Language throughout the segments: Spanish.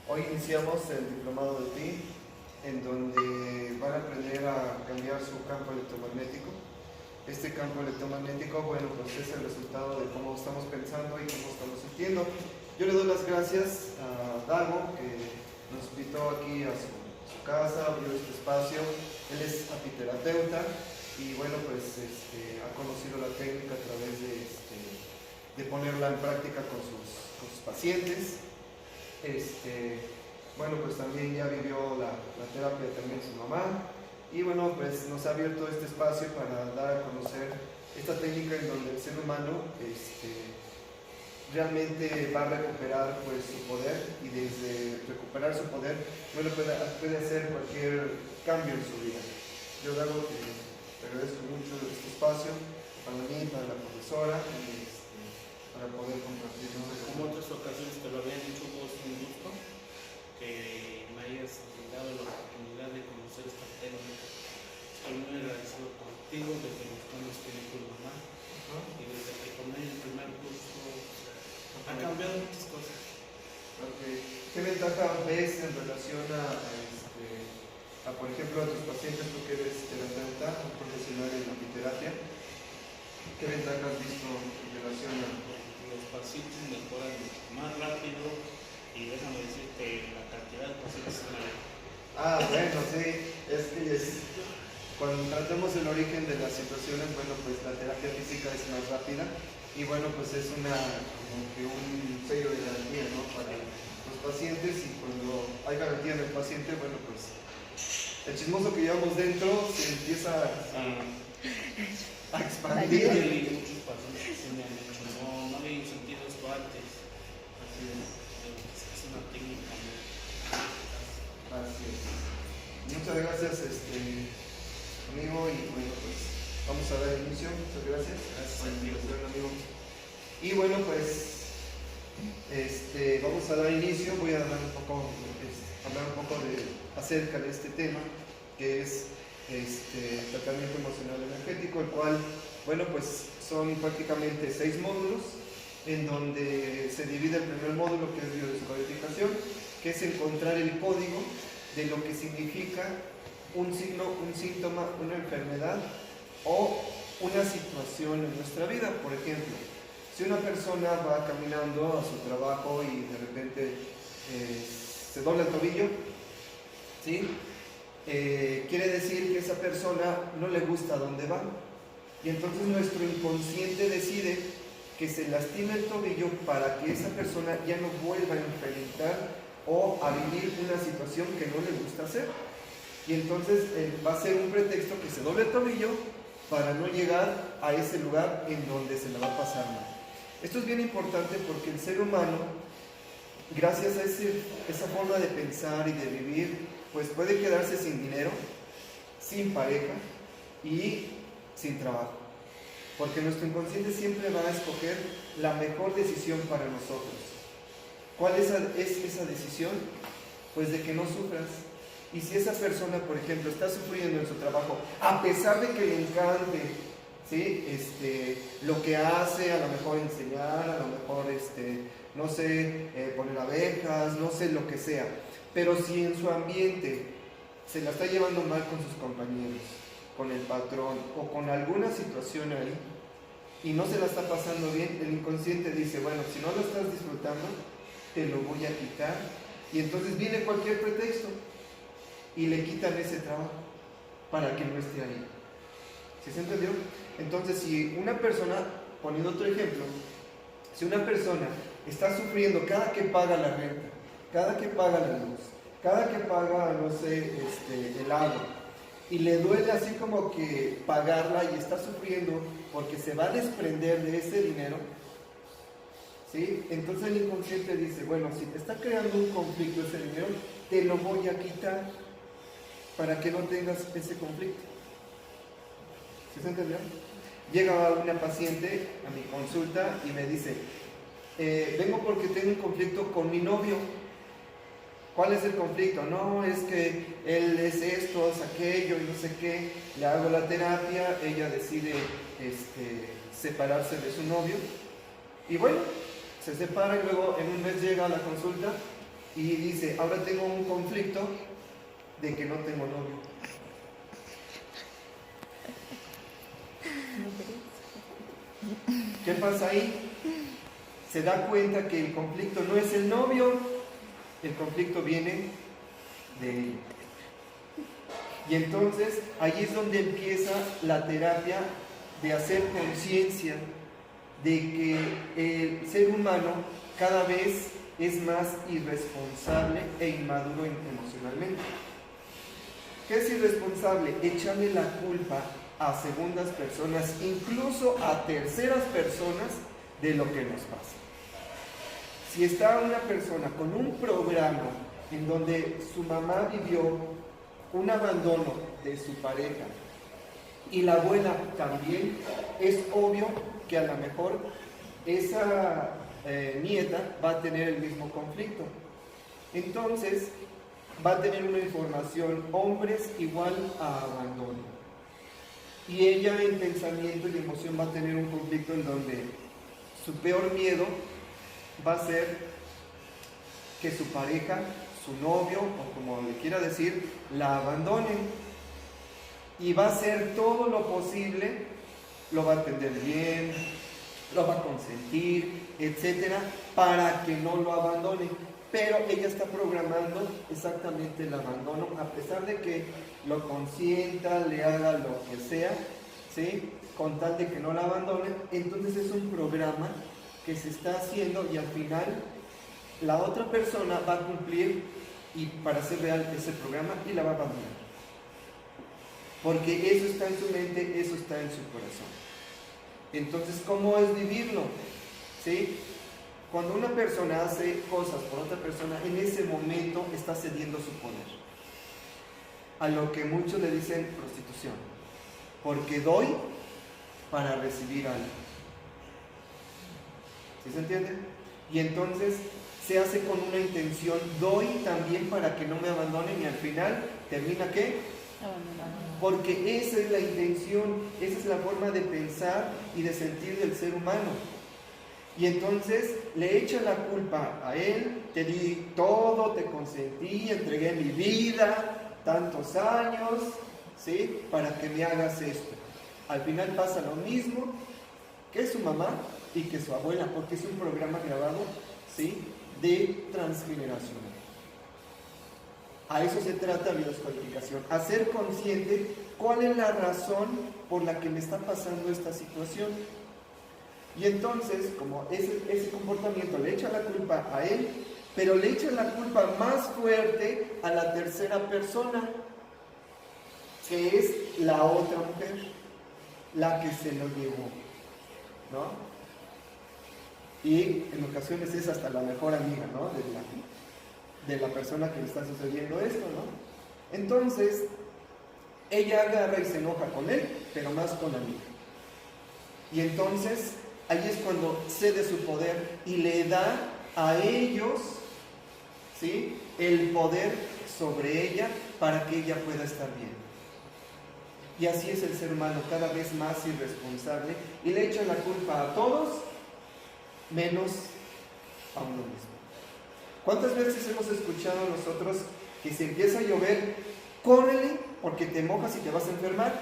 Hoy iniciamos el diplomado de TI, en donde van a aprender a cambiar su campo electromagnético. Este campo electromagnético, bueno, pues es el resultado de cómo estamos pensando y cómo estamos sintiendo. Yo le doy las gracias a Dago, que nos invitó aquí a su casa, abrió este espacio. Él es apiterapeuta y bueno, pues ha conocido la técnica a través de ponerla en práctica con sus pacientes. Bueno, pues también ya vivió la terapia también su mamá, y bueno, pues nos ha abierto este espacio para dar a conocer esta técnica en donde el ser humano realmente va a recuperar pues su poder, y desde recuperar su poder, bueno, puede hacer cualquier cambio en su vida. Yo Dago, te agradezco mucho este espacio para mí, para la profesora, para poder compartir. Como otras ocasiones te lo había dicho, vos un gusto que me hayas dado la oportunidad de conocer esta técnica. Estoy muy agradecido contigo desde los planes que dio tu mamá, y desde que tomé el primer curso ha cambiado muchas cosas. ¿Qué ventaja ves en relación por ejemplo, a tus pacientes, tú que eres terapeuta, un profesional en la apiterapia? ¿Qué ventaja has visto en relación a los pacientes mejoran más rápido? Y déjame decirte, la cantidad de pacientes es mayor. Bueno, sí, cuando tratamos el origen de las situaciones, bueno, pues la terapia física es más rápida, y bueno, pues es como que un sello de garantía, ¿no?, para los pacientes. Y cuando hay garantía en el paciente, bueno, pues el chismoso que llevamos dentro se empieza a expandir. Y muchos pacientes se me han dicho, no había sentido esto antes. Así es una técnica muy eficaz. Así es. Muchas gracias, amigo, y bueno, pues vamos a dar inicio. Muchas gracias. Gracias, amigo. Y bueno, pues vamos a dar inicio. Voy a hablar un poco acerca de este tema, que es tratamiento emocional energético, el cual, bueno, pues son prácticamente 6 módulos, en donde se divide el primer módulo, que es biodescodificación, que es encontrar el código de lo que significa un signo, un síntoma, una enfermedad o una situación en nuestra vida. Por ejemplo, si una persona va caminando a su trabajo y de repente se dobla el tobillo, ¿sí? Quiere decir que esa persona no le gusta dónde va, y entonces nuestro inconsciente decide que se lastime el tobillo para que esa persona ya no vuelva a enfrentar o a vivir una situación que no le gusta hacer, y entonces va a ser un pretexto que se doble el tobillo para no llegar a ese lugar en donde se le va a pasar mal. Esto es bien importante porque el ser humano, gracias a esa forma de pensar y de vivir, pues puede quedarse sin dinero, sin pareja y sin trabajo, porque nuestro inconsciente siempre va a escoger la mejor decisión para nosotros. ¿Cuál es esa decisión? Pues de que no sufras. Y si esa persona, por ejemplo, está sufriendo en su trabajo, a pesar de que le encante, ¿sí?, lo que hace, a lo mejor enseñar, a lo mejor, no sé, poner abejas, no sé, lo que sea, pero si en su ambiente se la está llevando mal con sus compañeros, con el patrón o con alguna situación ahí, y no se la está pasando bien, el inconsciente dice, bueno, si no lo estás disfrutando, te lo voy a quitar. Y entonces viene cualquier pretexto y le quitan ese trabajo para que no esté ahí. ¿Sí se entendió? Entonces, si una persona, poniendo otro ejemplo, si una persona está sufriendo cada que paga la renta, cada que paga la luz, cada que paga, no sé, el agua, y le duele así como que pagarla, y está sufriendo porque se va a desprender de ese dinero, ¿sí? Entonces el inconsciente dice, bueno, si te está creando un conflicto ese dinero, te lo voy a quitar para que no tengas ese conflicto. ¿Sí se entendió? Llega una paciente a mi consulta y me dice, vengo porque tengo un conflicto con mi novio. ¿Cuál es el conflicto? No, es que él es esto, es aquello y no sé qué. Le hago la terapia, ella decide separarse de su novio, y bueno, se separa y luego en un mes llega a la consulta y dice, ahora tengo un conflicto de que no tengo novio. ¿Qué pasa ahí? Se da cuenta que el conflicto no es el novio, el conflicto viene de él. Y entonces ahí es donde empieza la terapia de hacer conciencia de que el ser humano cada vez es más irresponsable e inmaduro emocionalmente. ¿Qué es irresponsable? Echarle la culpa a segundas personas, incluso a terceras personas, de lo que nos pasa. Si está una persona con un programa en donde su mamá vivió un abandono de su pareja y la abuela también, es obvio que a lo mejor esa nieta va a tener el mismo conflicto. Entonces va a tener una información, hombres igual a abandono. Y ella en pensamiento y emoción va a tener un conflicto en donde su peor miedo va a ser que su pareja, su novio, o como le quiera decir, la abandone. Y va a hacer todo lo posible, lo va a atender bien, lo va a consentir, etcétera, para que no lo abandone. Pero ella está programando exactamente el abandono, a pesar de que lo consienta, le haga lo que sea, ¿sí? Con tal de que no la abandone. Entonces es un programa que se está haciendo y al final la otra persona va a cumplir y para hacer real ese programa y la va a abandonar. Porque eso está en su mente, eso está en su corazón. Entonces, ¿cómo es vivirlo? ¿Sí? Cuando una persona hace cosas por otra persona, en ese momento está cediendo su poder. A lo que muchos le dicen prostitución. Porque doy para recibir algo. ¿Sí se entiende? Y entonces se hace con una intención, doy también para que no me abandonen y al final termina ¿qué? Porque esa es la intención, esa es la forma de pensar y de sentir del ser humano. Y entonces le echa la culpa a él, te di todo, te consentí, entregué mi vida, tantos años, ¿sí? Para que me hagas esto. Al final pasa lo mismo que su mamá y que su abuela, porque es un programa grabado, ¿sí? De transgeneracional. A eso se trata biodescodificación, hacer consciente cuál es la razón por la que me está pasando esta situación. Y entonces, como ese comportamiento le echa la culpa a él, pero le echa la culpa más fuerte a la tercera persona, que es la otra mujer, la que se lo llevó, ¿no? Y en ocasiones es hasta la mejor amiga, ¿no? De la persona que le está sucediendo esto, ¿no? Entonces, ella agarra y se enoja con él, pero más con la amiga. Y entonces, ahí es cuando cede su poder y le da a ellos, ¿sí? El poder sobre ella para que ella pueda estar bien. Y así es el ser humano, cada vez más irresponsable, y le echa la culpa a todos, menos a uno mismo. ¿Cuántas veces hemos escuchado nosotros que si empieza a llover, córrele porque te mojas y te vas a enfermar?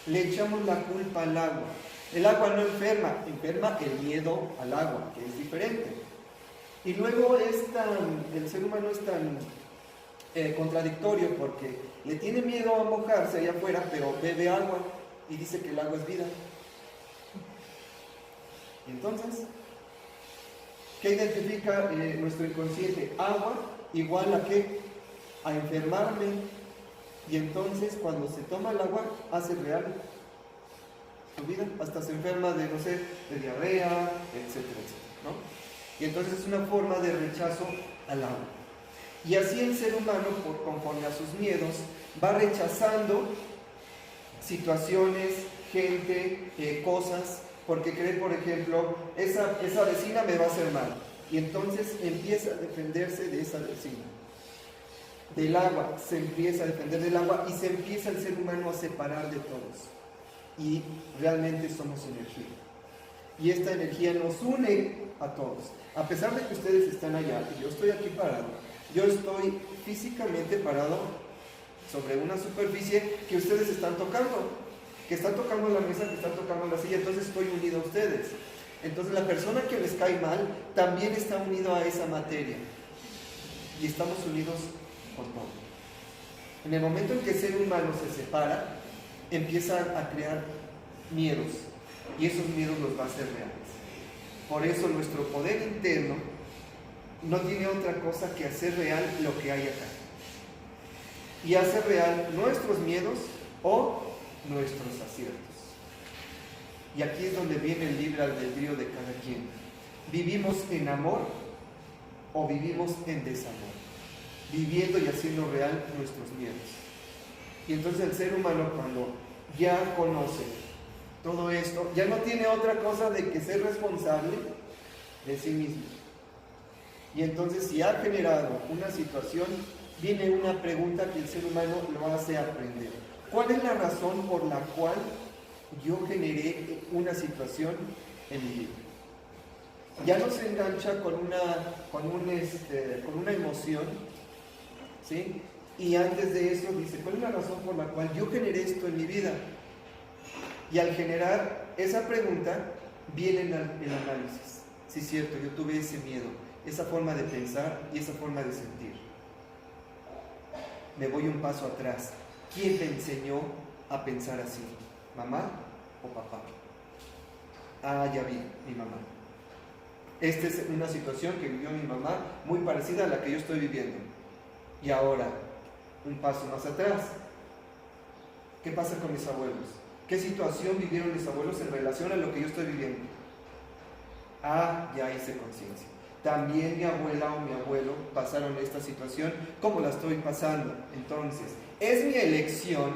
Le echamos la culpa al agua. El agua no enferma, enferma el miedo al agua, que es diferente. Y luego el ser humano es tan contradictorio porque le tiene miedo a mojarse allá afuera, pero bebe agua y dice que el agua es vida. Entonces, ¿qué identifica nuestro inconsciente? Agua igual a ¿qué? A enfermarme. Y entonces cuando se toma el agua hace real su vida, hasta se enferma de, no sé, de diarrea, etcétera, etcétera, ¿no? Y entonces es una forma de rechazo al agua. Y así el ser humano, conforme a sus miedos, va rechazando situaciones, gente, cosas, porque cree, por ejemplo, esa vecina me va a hacer mal. Y entonces empieza a defenderse de esa vecina. Del agua, se empieza a defender del agua y se empieza el ser humano a separar de todos. Y realmente somos energía. y esta energía nos une a todos. A pesar de que ustedes están allá y yo estoy aquí parado, yo estoy físicamente parado sobre una superficie que ustedes están tocando, que está tocando la mesa, que está tocando la silla, entonces estoy unido a ustedes. Entonces la persona que les cae mal también está unido a esa materia y estamos unidos con todo. En el momento en que el ser humano se separa, empieza a crear miedos y esos miedos los va a hacer reales. Por eso nuestro poder interno no tiene otra cosa que hacer real lo que hay acá y hacer real nuestros miedos o nuestros aciertos. Y aquí es donde viene el libre albedrío de cada quien. ¿Vivimos en amor o vivimos en desamor? Viviendo y haciendo real nuestros miedos. Y entonces el ser humano, cuando ya conoce todo esto, ya no tiene otra cosa de que ser responsable de sí mismo. Y entonces, si ha generado una situación, viene una pregunta que el ser humano lo hace aprender. ¿Cuál es la razón por la cual yo generé una situación en mi vida? Ya no se engancha con una emoción, ¿sí? Y antes de eso dice, ¿cuál es la razón por la cual yo generé esto en mi vida? Y al generar esa pregunta, viene el análisis. Sí, es cierto, yo tuve ese miedo, esa forma de pensar y esa forma de sentir. Me voy un paso atrás. ¿Quién me enseñó a pensar así? ¿Mamá o papá? Ah, ya vi, mi mamá. Esta es una situación que vivió mi mamá muy parecida a la que yo estoy viviendo. Y ahora, un paso más atrás. ¿Qué pasa con mis abuelos? ¿Qué situación vivieron mis abuelos en relación a lo que yo estoy viviendo? Ah, ya hice conciencia. También mi abuela o mi abuelo pasaron esta situación como la estoy pasando. Entonces, ¿es mi elección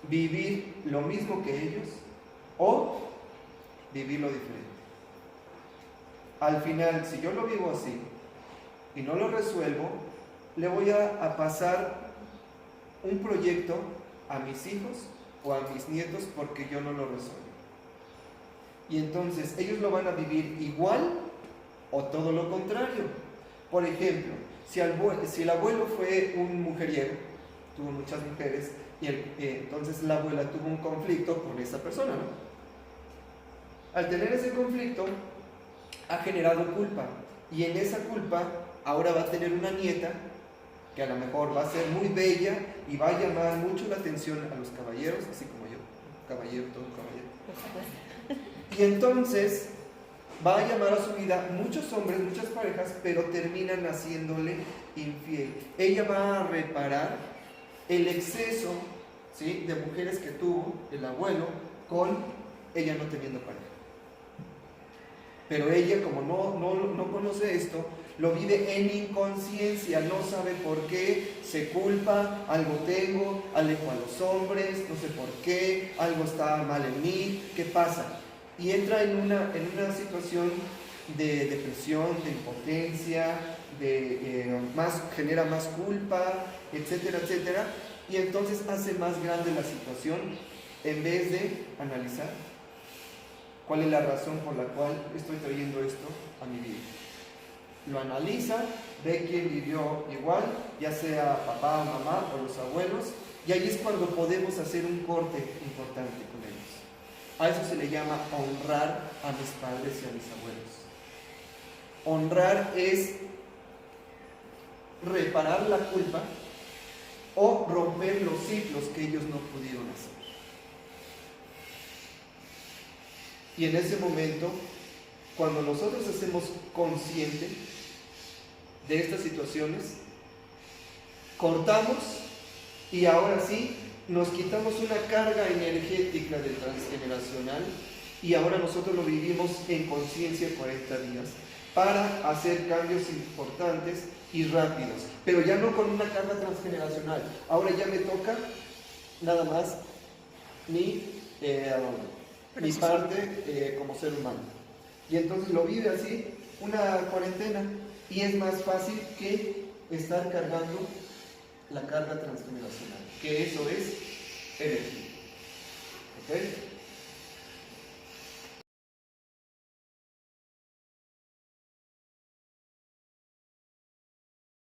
vivir lo mismo que ellos o vivirlo diferente? Al final, si yo lo vivo así y no lo resuelvo, le voy a pasar un proyecto a mis hijos o a mis nietos porque yo no lo resuelvo. Y entonces ellos lo van a vivir igual o todo lo contrario. Por ejemplo, si el abuelo fue un mujeriego, tuvo muchas mujeres, y entonces la abuela tuvo un conflicto con esa persona, ¿no? Al tener ese conflicto, ha generado culpa, y en esa culpa ahora va a tener una nieta que a lo mejor va a ser muy bella y va a llamar mucho la atención a los caballeros, así como yo, caballero, todo caballero. Y entonces va a llamar a su vida muchos hombres, muchas parejas, pero terminan haciéndole infiel. Ella va a reparar el exceso, ¿sí?, de mujeres que tuvo el abuelo con ella no teniendo pareja. Pero ella, como no conoce esto, lo vive en inconsciencia, no sabe por qué, se culpa, algo tengo, alejo a los hombres, no sé por qué, algo está mal en mí, ¿qué pasa? Y entra en una situación de depresión, de impotencia, genera más culpa, etcétera, etcétera, y entonces hace más grande la situación en vez de analizar cuál es la razón por la cual estoy trayendo esto a mi vida. Lo analiza, ve quién vivió igual, ya sea papá o mamá o los abuelos, y ahí es cuando podemos hacer un corte importante con ellos. A eso se le llama honrar a mis padres y a mis abuelos. Honrar es reparar la culpa o romper los ciclos que ellos no pudieron hacer. Y en ese momento, cuando nosotros hacemos consciente de estas situaciones, cortamos y ahora sí nos quitamos una carga energética del transgeneracional y ahora nosotros lo vivimos en conciencia 40 días para hacer cambios importantes y rápidos, pero ya no con una carga transgeneracional. Ahora ya me toca nada más mi parte como ser humano. Y entonces lo vive así, una cuarentena, y es más fácil que estar cargando la carga transgeneracional, que eso es energía. ¿Ok?